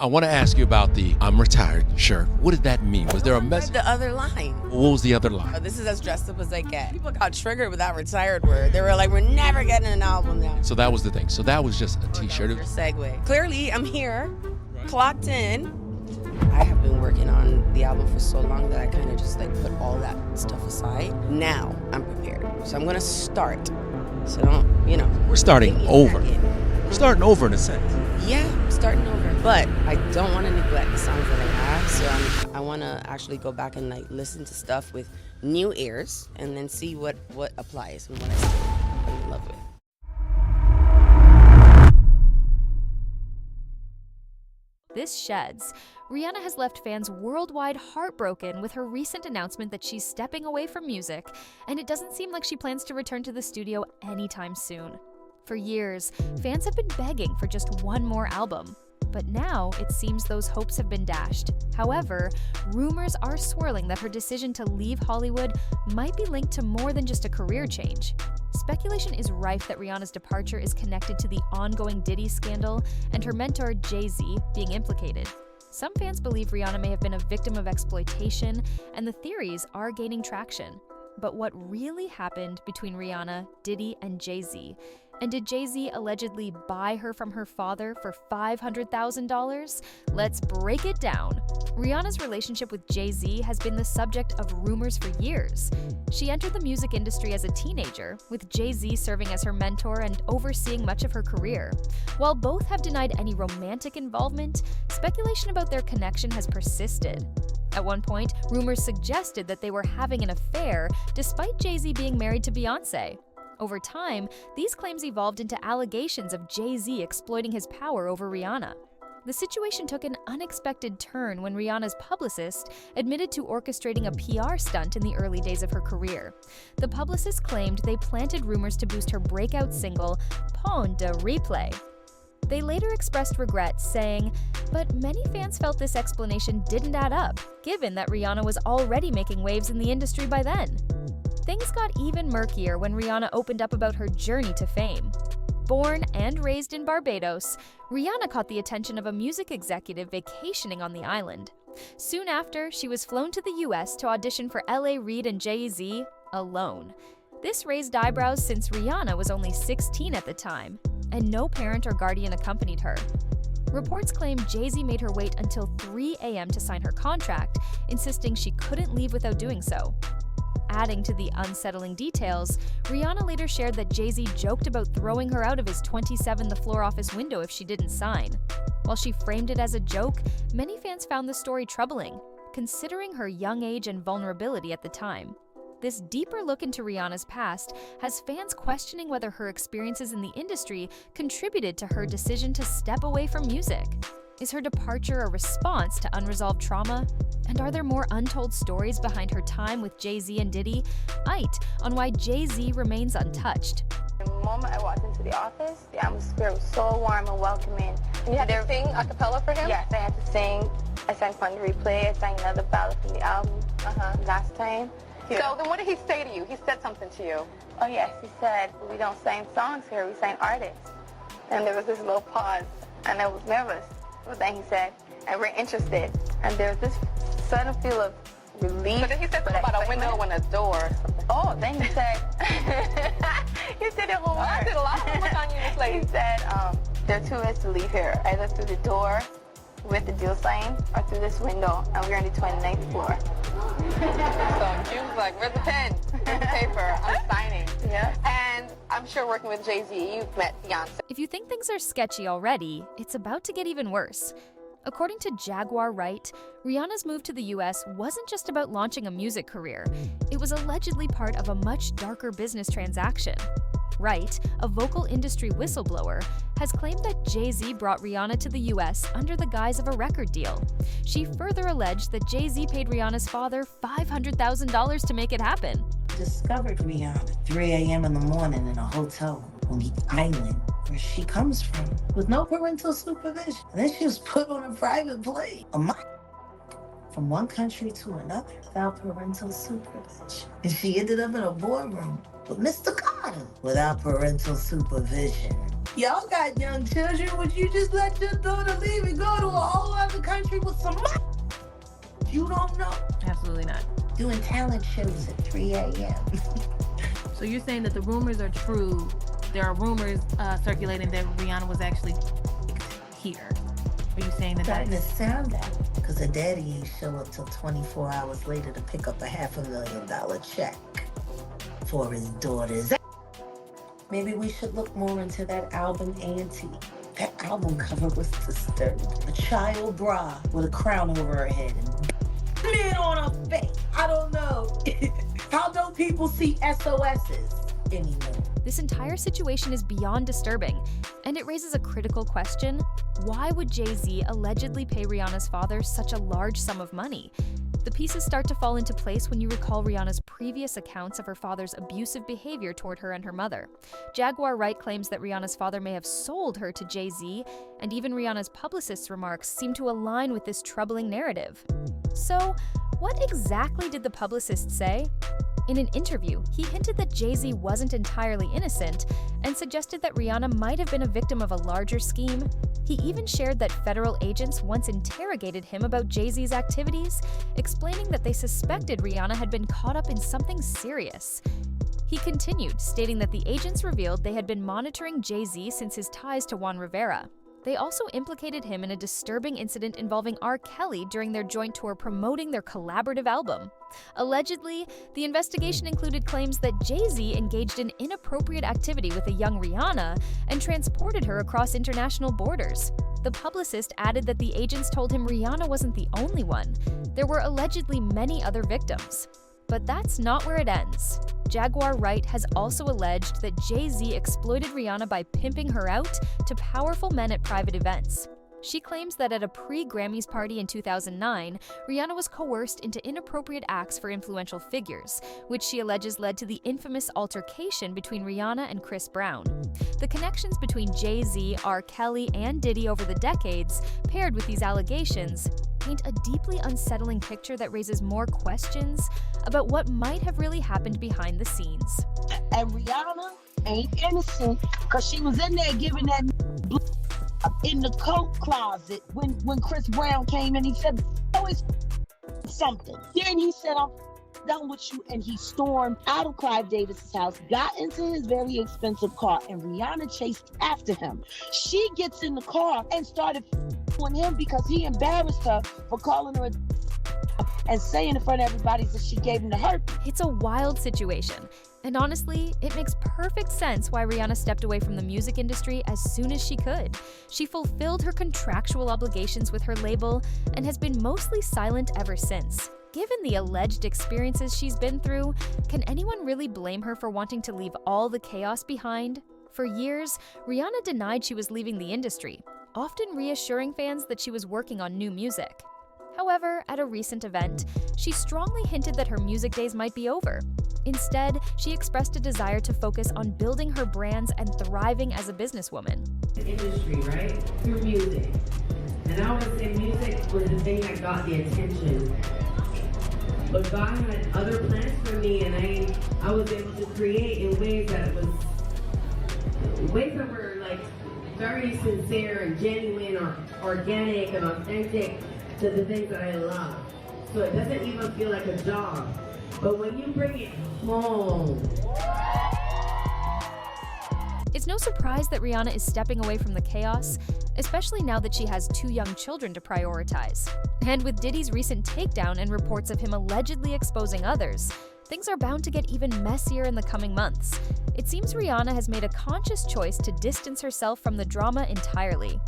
I want to ask you about the "I'm retired" shirt. What did that mean? Was there a message? The other line. What was the other line? This is as dressed up as I get. People got triggered with that retired word. They were like, we're never getting an album now. So that was the thing. So that was just a t-shirt. Your segue. Clearly, I'm here, clocked in. I have been working on the album for so long that I kind of just like put all that stuff aside. Now I'm prepared. So I'm going to start. So don't, We're starting over. We're starting over in a sense. Yeah, I'm starting over. But I don't want to neglect the songs that I have. So I want to actually go back and like listen to stuff with new ears and then see what applies and what I'm in love with. This sheds. Rihanna has left fans worldwide heartbroken with her recent announcement that she's stepping away from music, and it doesn't seem like she plans to return to the studio anytime soon. For years, fans have been begging for just one more album, but now it seems those hopes have been dashed. However, rumors are swirling that her decision to leave Hollywood might be linked to more than just a career change. Speculation is rife that Rihanna's departure is connected to the ongoing Diddy scandal and her mentor Jay-Z being implicated. Some fans believe Rihanna may have been a victim of exploitation, and the theories are gaining traction. But what really happened between Rihanna, Diddy, and Jay-Z? And did Jay-Z allegedly buy her from her father for $500,000? Let's break it down. Rihanna's relationship with Jay-Z has been the subject of rumors for years. She entered the music industry as a teenager, with Jay-Z serving as her mentor and overseeing much of her career. While both have denied any romantic involvement, speculation about their connection has persisted. At one point, rumors suggested that they were having an affair despite Jay-Z being married to Beyoncé. Over time, these claims evolved into allegations of Jay-Z exploiting his power over Rihanna. The situation took an unexpected turn when Rihanna's publicist admitted to orchestrating a PR stunt in the early days of her career. The publicist claimed they planted rumors to boost her breakout single, Pon de Replay. They later expressed regret, saying, "But many fans felt this explanation didn't add up, given that Rihanna was already making waves in the industry by then." Things got even murkier when Rihanna opened up about her journey to fame. Born and raised in Barbados, Rihanna caught the attention of a music executive vacationing on the island. Soon after, she was flown to the US to audition for L.A. Reid and Jay-Z alone. This raised eyebrows since Rihanna was only 16 at the time, and no parent or guardian accompanied her. Reports claim Jay-Z made her wait until 3 a.m. to sign her contract, insisting she couldn't leave without doing so. Adding to the unsettling details, Rihanna later shared that Jay-Z joked about throwing her out of his 27th floor office window if she didn't sign. While she framed it as a joke, many fans found the story troubling, considering her young age and vulnerability at the time. This deeper look into Rihanna's past has fans questioning whether her experiences in the industry contributed to her decision to step away from music. Is her departure a response to unresolved trauma? And are there more untold stories behind her time with Jay-Z and Diddy? On why Jay-Z remains untouched. The moment I walked into the office, the atmosphere was so warm and welcoming. And you had to sing a cappella for him? Yes, I had to sing. I sang Pon de Replay. I sang another ballad from the album last time. So then what did he say to you? He said something to you. Oh yes, he said, we don't sing songs here, we sing artists. And there was this little pause, and I was nervous. But then he said, and we're interested. And there was this sudden feel of relief. But then he said something about a window and a door or something. Oh, then he said, you did it whole I did a lot of homework on you, Miss Lady. He said, there are two ways to leave here, either through the door with the deal sign or through this window, and we're on the 29th floor. So June's like, where's the pen? Where's the paper? I'm signing. Yeah. And I'm sure working with Jay-Z, you've met Beyonce. If you think things are sketchy already, it's about to get even worse. According to Jaguar Wright, Rihanna's move to the US wasn't just about launching a music career. It was allegedly part of a much darker business transaction. Wright, a vocal industry whistleblower, has claimed that Jay-Z brought Rihanna to the US under the guise of a record deal. She further alleged that Jay-Z paid Rihanna's father $500,000 to make it happen. Discovered Rihanna at 3 a.m. in the morning in a hotel on the island where she comes from with no parental supervision. And then she was put on a private plane, from one country to another without parental supervision. And she ended up in a boardroom with Mr. Carter without parental supervision. Y'all got young children. Would you just let your daughter leave and go to a whole country with some money. You don't know. Absolutely not. Doing talent shows at 3 a.m. So you're saying that the rumors are true. There are rumors circulating that Rihanna was actually here. Are you saying that Starting to that's... sound that. Because her daddy ain't show up till 24 hours later to pick up a $500,000 check for his daughters. Maybe we should look more into that album, Auntie. That album cover was disturbing. A child bra with a crown over her head and men on her face. I don't know. How don't people see SOSs anymore? This entire situation is beyond disturbing, and it raises a critical question. Why would Jay-Z allegedly pay Rihanna's father such a large sum of money? The pieces start to fall into place when you recall Rihanna's previous accounts of her father's abusive behavior toward her and her mother. Jaguar Wright claims that Rihanna's father may have sold her to Jay-Z, and even Rihanna's publicist's remarks seem to align with this troubling narrative. So, what exactly did the publicist say? In an interview, he hinted that Jay-Z wasn't entirely innocent and suggested that Rihanna might have been a victim of a larger scheme. He even shared that federal agents once interrogated him about Jay-Z's activities, explaining that they suspected Rihanna had been caught up in something serious. He continued, stating that the agents revealed they had been monitoring Jay-Z since his ties to Juan Rivera. They also implicated him in a disturbing incident involving R. Kelly during their joint tour promoting their collaborative album. Allegedly, the investigation included claims that Jay-Z engaged in inappropriate activity with a young Rihanna and transported her across international borders. The publicist added that the agents told him Rihanna wasn't the only one. There were allegedly many other victims. But that's not where it ends. Jaguar Wright has also alleged that Jay-Z exploited Rihanna by pimping her out to powerful men at private events. She claims that at a pre-Grammys party in 2009, Rihanna was coerced into inappropriate acts for influential figures, which she alleges led to the infamous altercation between Rihanna and Chris Brown. The connections between Jay-Z, R. Kelly, and Diddy over the decades, paired with these allegations, paint a deeply unsettling picture that raises more questions about what might have really happened behind the scenes. And Rihanna ain't innocent because she was in there giving that in the coat closet when Chris Brown came in. He said, "Oh, it's something." Then he said, "I'm done with you," and he stormed out of Clive Davis's house, got into his very expensive car, and Rihanna chased after him. She gets in the car and started with him because he embarrassed her for calling her and saying in front of everybody that she gave him the herpes. It's a wild situation. And honestly, it makes perfect sense why Rihanna stepped away from the music industry as soon as she could. She fulfilled her contractual obligations with her label and has been mostly silent ever since. Given the alleged experiences she's been through, can anyone really blame her for wanting to leave all the chaos behind? For years, Rihanna denied she was leaving the industry, often reassuring fans that she was working on new music. However, at a recent event, she strongly hinted that her music days might be over. Instead, she expressed a desire to focus on building her brands and thriving as a businesswoman. The industry, right? Through music. And I would say music was the thing that got the attention. But God had other plans for me, and I was able to create in ways that were like very sincere and genuine or organic and authentic to the things that I love. So it doesn't even feel like a job. But when you bring it home. It's no surprise that Rihanna is stepping away from the chaos, especially now that she has 2 young children to prioritize. And with Diddy's recent takedown and reports of him allegedly exposing others, things are bound to get even messier in the coming months. It seems Rihanna has made a conscious choice to distance herself from the drama entirely.